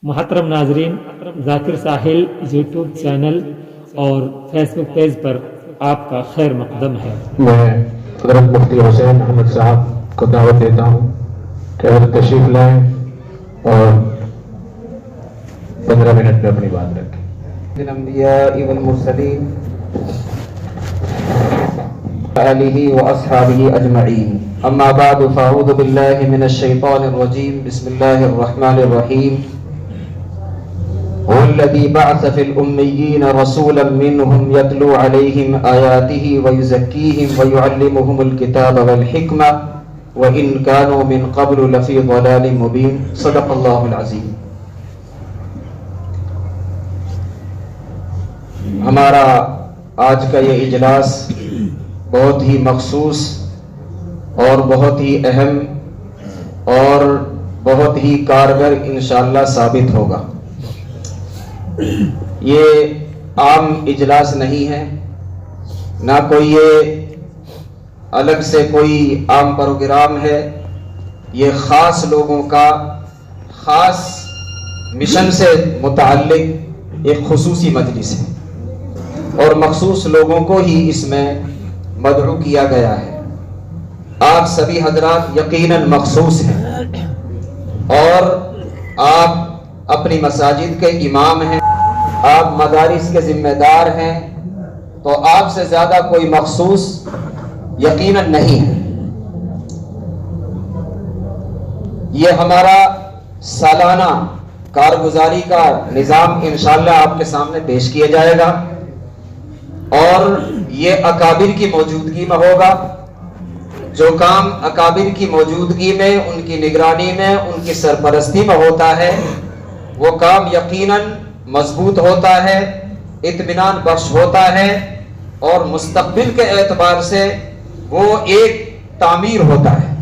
محترم ناظرین، ذاکر ساحل YouTube channel اور فیس بک پیج پر آپ کا خیر مقدم ہے۔ میں حضرت مفتی حسین احمد صاحب کو دعوت دیتا ہوں کہ وہ تشریف لائیں اور 15 منٹ میں اپنی بات رکھیں۔ الانبیاء والمرسلین آلہ واصحابہ اجمعین، اما بعد فاعوذ باللہ من الشیطان الرجیم، بسم اللہ الرحمن الرحیم۔ هو الذي بعث في الأميين رسولا منهم يتلو عليهم آياته ويزكيهم ويعلمهم الكتاب والحكمة وإن كانوا من قبل لفي ضلال مبين، صدق الله العظيم۔ ہمارا آج کا یہ اجلاس بہت ہی مخصوص اور بہت ہی اہم اور بہت ہی کارگر انشاءاللہ ثابت ہوگا۔ یہ عام اجلاس نہیں ہے، نہ کوئی یہ الگ سے کوئی عام پروگرام ہے، یہ خاص لوگوں کا خاص مشن سے متعلق ایک خصوصی مجلس ہے اور مخصوص لوگوں کو ہی اس میں مدعو کیا گیا ہے۔ آپ سبھی حضرات یقیناً مخصوص ہیں اور آپ اپنی مساجد کے امام ہیں، آپ مدارس کے ذمہ دار ہیں، تو آپ سے زیادہ کوئی مخصوص یقیناً نہیں ہے۔ یہ ہمارا سالانہ کارگزاری کا نظام انشاءاللہ آپ کے سامنے پیش کیا جائے گا اور یہ اکابر کی موجودگی میں ہوگا۔ جو کام اکابر کی موجودگی میں، ان کی نگرانی میں، ان کی سرپرستی میں ہوتا ہے، وہ کام یقیناً مضبوط ہوتا ہے، اطمینان بخش ہوتا ہے اور مستقبل کے اعتبار سے وہ ایک تعمیر ہوتا ہے۔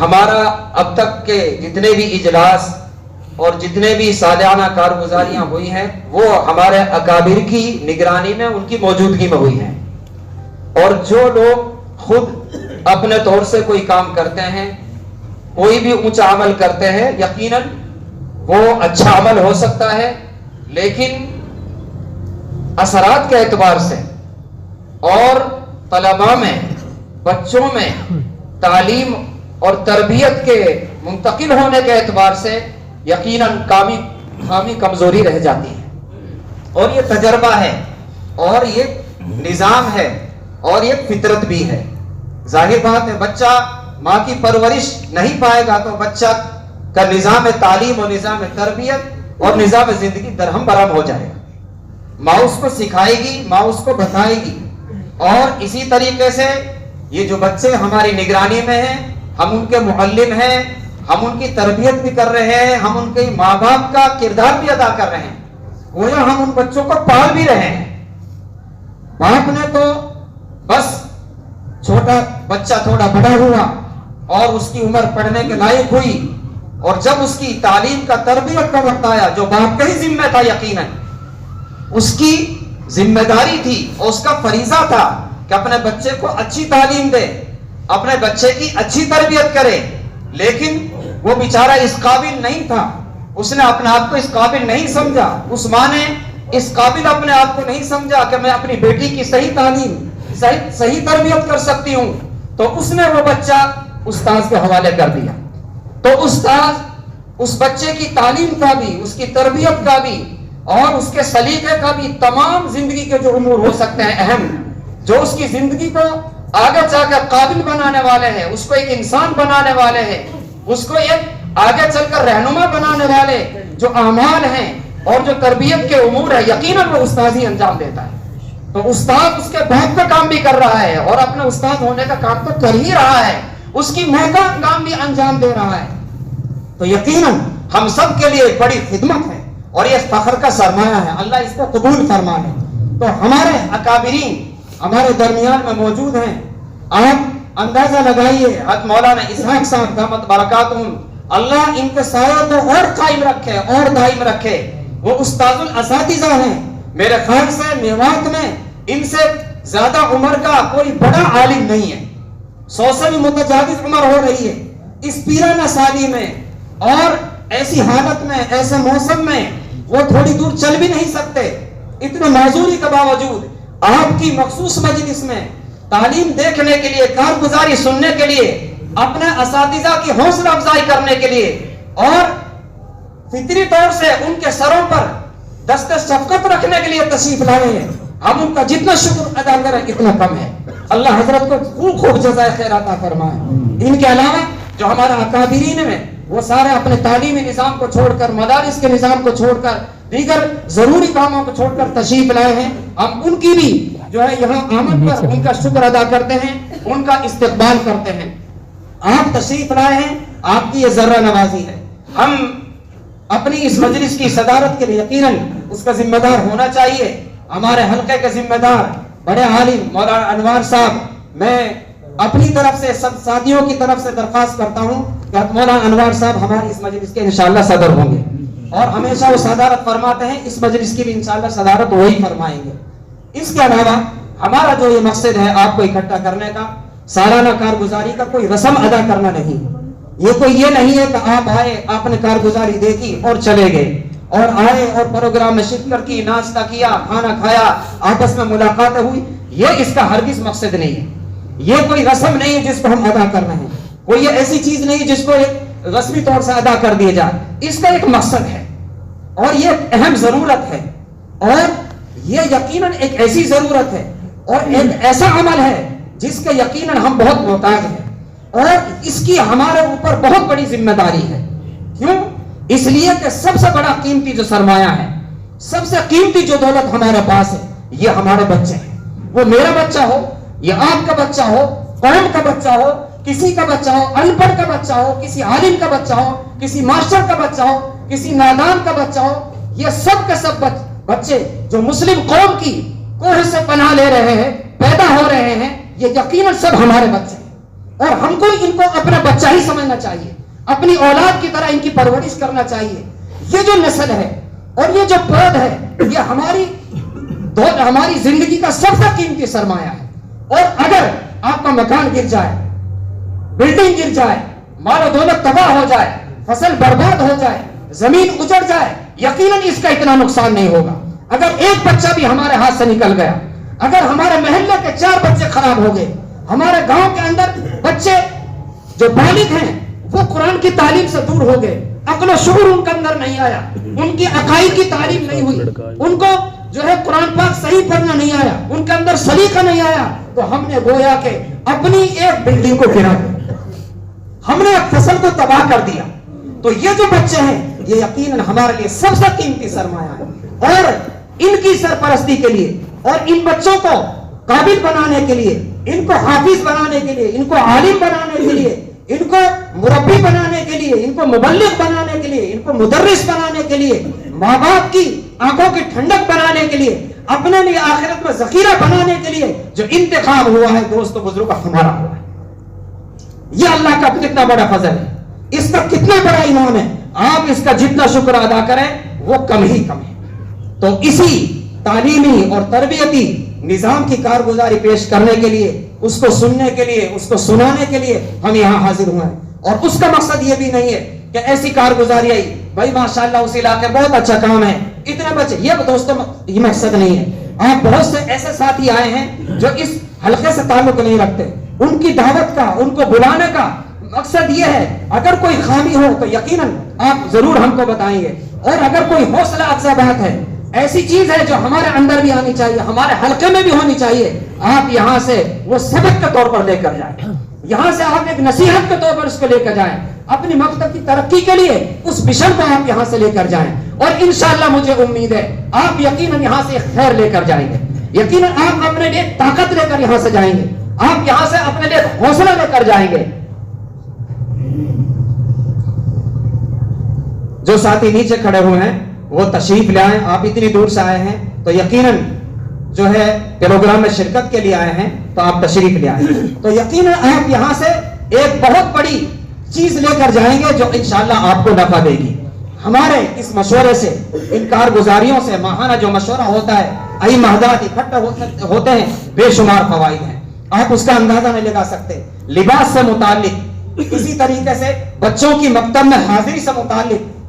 ہمارا اب تک کے جتنے بھی اجلاس اور جتنے بھی سالانہ کارگزاریاں ہوئی ہیں وہ ہمارے اکابر کی نگرانی میں، ان کی موجودگی میں ہوئی ہیں، اور جو لوگ خود اپنے طور سے کوئی کام کرتے ہیں، کوئی بھی اونچا عمل کرتے ہیں، یقیناً وہ اچھا عمل ہو سکتا ہے، لیکن اثرات کے اعتبار سے اور طلباء میں، بچوں میں تعلیم اور تربیت کے منتقل ہونے کے اعتبار سے یقیناً خامی کمزوری رہ جاتی ہے۔ اور یہ تجربہ ہے اور یہ نظام ہے اور یہ فطرت بھی ہے۔ ظاہر بات ہے، بچہ ماں کی پرورش نہیں پائے گا تو بچہ کا نظام تعلیم اور نظام تربیت اور نظام زندگی درہم برہم ہو جائے گا۔ ماں اس کو سکھائے گی، ماں اس کو بتائے گی، اور اسی طریقے سے یہ جو بچے ہماری نگرانی میں ہیں، ہم ان کے معلم ہیں، ہم ان کی تربیت بھی کر رہے ہیں، ہم ان کے ماں باپ کا کردار بھی ادا کر رہے ہیں، گویا ہم ان بچوں کو پال بھی رہے ہیں۔ باپ نے تو بس چھوٹا بچہ تھوڑا بڑا ہوا اور اس کی عمر پڑھنے کے لائق ہوئی، اور جب اس کی تعلیم کا تربیت کا وقت آیا، جو باپ کا ہی ذمہ تھا، یقیناً اس کی ذمہ داری تھی اور اس کا فریضہ تھا کہ اپنے بچے کو اچھی تعلیم دے، اپنے بچے کی اچھی تربیت کرے، لیکن وہ بیچارہ اس قابل نہیں تھا، اس نے اپنے آپ کو اس قابل نہیں سمجھا، اس ماں نے اس قابل اپنے آپ کو نہیں سمجھا کہ میں اپنی بیٹی کی صحیح تعلیم، صحیح تربیت کر سکتی ہوں، تو اس نے وہ بچہ استاذ کے حوالے کر دیا۔ تو استاذ اس بچے کی تعلیم کا بھی، اس کی تربیت کا بھی اور اس کے سلیقے کا بھی، تمام زندگی کے جو امور ہو سکتے ہیں اہم، جو اس کی زندگی کو آگے جا کر قابل بنانے والے ہیں، اس کو ایک انسان بنانے والے ہیں، اس کو ایک آگے چل کر رہنما بنانے والے جو اعمال ہیں اور جو تربیت کے امور ہیں، یقیناً وہ استاذ ہی انجام دیتا ہے۔ تو استاد اس کے بعد کا کام بھی کر رہا ہے اور اپنے استاد ہونے کا کام تو کر ہی رہا ہے، اس کی مہنگا کام بھی انجام دے رہا ہے۔ تو یقیناً ہم سب کے لیے ایک بڑی خدمت ہے اور یہ فخر کا سرمایہ ہے، اللہ اس کو قبول فرمائے۔ تو ہمارے اکابرین ہمارے درمیان میں موجود ہیں، آپ اندازہ لگائیے، حضرت مولانا اسحاق صاحب دامت برکاتہم، اللہ ان کے سایہ کو اور قائم رکھے اور دائم رکھے۔ وہ استاد الاساتذہ ہیں، میرے خیال سے میوات میں ان سے زیادہ عمر کا کوئی بڑا عالم نہیں ہے، 100 سے بھی متجاوز عمر ہو رہی ہے اس پیرانہ سالی میں، اور ایسی حالت میں ایسے موسم میں وہ تھوڑی دور چل بھی نہیں سکتے، اتنے معذوری کے باوجود آپ کی مخصوص مجلس میں تعلیم دیکھنے کے لیے، کارگزاری سننے کے لیے، اپنے اساتذہ کی حوصلہ افزائی کرنے کے لیے اور فطری طور سے ان کے سروں پر دست شفقت رکھنے کے لیے تشریف لائے ہیں. ہم ان کا جتنا شکر ادا کریں اتنا کم ہے. اللہ حضرت کو خوب خوب جزائے خیر عطا فرمائے. ان کے علاوہ جو ہمارا اکابرین میں وہ سارے اپنے تعلیمی نظام کو چھوڑ کر، مدارس کے نظام کو چھوڑ کر، دیگر ضروری کاموں کو چھوڑ کر تشریف لائے ہیں. ہم ان کی بھی جو ہے یہاں آمد پر ان کا شکر ادا کرتے ہیں، ان کا استقبال کرتے ہیں. آپ تشریف لائے ہیں، آپ کی یہ ذرہ نوازی ہے. ہم اپنی اس مجلس کی صدارت کے لیے یقیناً اس کا ذمہ دار ہونا چاہیے. ہمارے حلقے کے ذمہ دار بڑے عالم مولانا انوار صاحب، میں اپنی طرف سے سب ساتھیوں کی طرف سے درخواست کرتا ہوں کہ مولانا انوار صاحب ہماری اس مجلس کے انشاءاللہ صدر ہوں گے اور ہمیشہ وہ صدارت فرماتے ہیں. اس مجلس کی بھی انشاءاللہ صدارت وہی فرمائیں گے. اس کے علاوہ ہمارا جو یہ مقصد ہے آپ کو اکٹھا کرنے کا، سالانہ کارگزاری کا کوئی رسم ادا کرنا نہیں. یہ کوئی یہ نہیں ہے کہ آپ آئے، آپ نے کارگزاری دیکھی اور چلے گئے، اور آئے اور پروگرام میں شرکت کی، ناشتہ کیا، کھانا کھایا، آپس میں ملاقاتیں ہوئی. یہ اس کا ہرگز مقصد نہیں ہے. یہ کوئی رسم نہیں ہے جس کو ہم ادا کر رہے ہیں. کوئی یہ ایسی چیز نہیں جس کو ایک رسمی طور سے ادا کر دیا جائے. اس کا ایک مقصد ہے اور یہ ایک اہم ضرورت ہے، اور یہ یقیناً ایک ایسی ضرورت ہے اور ایک ایسا عمل ہے جس کے یقیناً ہم بہت محتاج ہیں، اور اس کی ہمارے اوپر بہت بڑی ذمہ داری ہے. کیوں؟ اس لیے کہ سب سے بڑا قیمتی جو سرمایہ ہے، سب سے قیمتی جو دولت ہمارے پاس ہے، یہ ہمارے بچے ہیں. وہ میرا بچہ ہو، یہ آپ کا بچہ ہو، قوم کا بچہ ہو، کسی کا بچہ ہو، ان پڑھ کا بچہ ہو، کسی عالم کا بچہ ہو، کسی ماسٹر کا بچہ ہو، کسی نادان کا بچہ ہو، یہ سب کے سب بچے جو مسلم قوم کی کوہ سے پناہ لے رہے ہیں، پیدا ہو رہے ہیں، یہ یقیناً سب ہمارے بچے ہیں. اور ہم کو ان کو اپنا بچہ ہی سمجھنا چاہیے، اپنی اولاد کی طرح ان کی پرورش کرنا چاہیے. یہ جو نسل ہے اور یہ جو پود ہے، یہ ہماری زندگی کا سب سے قیمتی سرمایہ ہے. اور اگر آپ کا مکان گر جائے، بلڈنگ گر جائے، مال و دولت تباہ ہو جائے، فصل برباد ہو جائے، زمین اجڑ جائے، یقیناً اس کا اتنا نقصان نہیں ہوگا. اگر ایک بچہ بھی ہمارے ہاتھ سے نکل گیا، اگر ہمارے محلے کے 4 بچے خراب ہو گئے، ہمارے گاؤں کے اندر بچے جو بالغ ہیں وہ قرآن کی تعلیم سے دور ہو گئے، عقل و شعور ان کے اندر نہیں آیا، ان کی عقائد کی تعلیم نہیں ہوئی، ان کو جو ہے قرآن پاک صحیح پڑھنا نہیں آیا، ان کے اندر سلیقہ نہیں آیا، تو ہم نے گویا کہ اپنی ایک بلڈنگ کو گرا دیا، ہم نے ایک فصل کو تباہ کر دیا. تو یہ جو بچے ہیں یہ یقیناً ہمارے لیے سب سے قیمتی سرمایہ ہے، اور ان کی سرپرستی کے لیے اور ان بچوں کو قابل بنانے کے لیے، ان کو حافظ بنانے کے لیے، ان کو عالم بنانے کے لیے، ان کو مربی بنانے کے لیے، ان کو مبلغ بنانے کے لیے، ان کو مدرس بنانے کے لیے، ماں باپ کی آنکھوں کی ٹھنڈک بنانے کے لیے، اپنے لیے آخرت میں ذخیرہ بنانے کے لیے جو انتخاب ہوا ہے دوستو بزرگ ہمارا ہوا ہے. یہ اللہ کا کتنا بڑا فضل ہے، اس کا کتنا بڑا انعام ہے. آپ اس کا جتنا شکر ادا کریں وہ کم ہی کم ہے. تو اسی تعلیمی اور تربیتی نظام کی کارگزاری پیش کرنے کے لیے، اس کو سننے کے لیے، اس کو سنانے کے لیے ہم یہاں حاضر ہوئے ہیں. اور اس کا مقصد یہ بھی نہیں ہے کہ ایسی کارگزاری آئی بھائی ماشاءاللہ اس علاقے بہت اچھا کام ہے، اتنے بچے، یہ دوستوں یہ مقصد نہیں ہے. آپ بہت سے ایسے ساتھی آئے ہیں جو اس حلقے سے تعلق نہیں رکھتے، ان کی دعوت کا، ان کو بلانے کا مقصد یہ ہے اگر کوئی خامی ہو تو یقیناً آپ ضرور ہم کو بتائیں گے، اور اگر کوئی حوصلہ افزا بات ہے، ایسی چیز ہے جو ہمارے اندر بھی آنی چاہیے، ہمارے حلقے میں بھی ہونی چاہیے، آپ یہاں سے وہ سبق کے طور پر لے کر جائیں، یہاں سے آپ ایک نصیحت کے طور پر اس کو لے کر جائیں، اپنی مکتب کی ترقی کے لیے اس مشن کو آپ یہاں سے لے کر جائیں. اور انشاءاللہ مجھے امید ہے آپ یقیناً یہاں سے خیر لے کر جائیں گے، یقیناً آپ اپنے لیے طاقت لے کر یہاں سے جائیں گے، آپ یہاں سے اپنے لیے حوصلہ لے کر جائیں گے. جو ساتھی نیچے کھڑے ہوئے ہیں وہ تشریف لے آئیں. آپ اتنی دور سے آئے ہیں تو یقیناً جو ہے پروگرام میں شرکت کے لیے آئے ہیں تو آپ تشریف لے آئیں. تو یقیناً آپ یہاں سے ایک بہت بڑی چیز لے کر جائیں گے جو انشاءاللہ آپ کو نفع دے گی. ہمارے اس مشورے سے، ان کارگزاریوں سے، ماہانہ جو مشورہ ہوتا ہے، ای مہدات اکٹھے ہوتے ہیں، بے شمار فوائد ہیں، آپ اس کا اندازہ نہیں لگا سکتے. لباس سے متعلق، اسی طریقے سے بچوں کی مکتب میں حاضری سے متعلق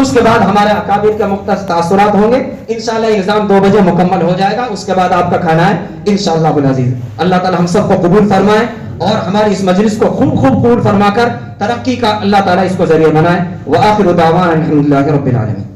اس کے بعد ہمارے اکابر کے مختصر تاثرات ہوں گے. انشاءاللہ ایگزام 2 بجے مکمل ہو جائے گا. اس کے بعد آپ کا کھانا ہے انشاءاللہ العزیز. اللہ تعالی ہم سب کو قبول فرمائے اور ہماری اس مجلس کو خوب خوب قبول فرما کر ترقی کا اللہ تعالی اس کو ذریعہ بنائے. وآخر دعوانا الحمدللہ رب العالمین.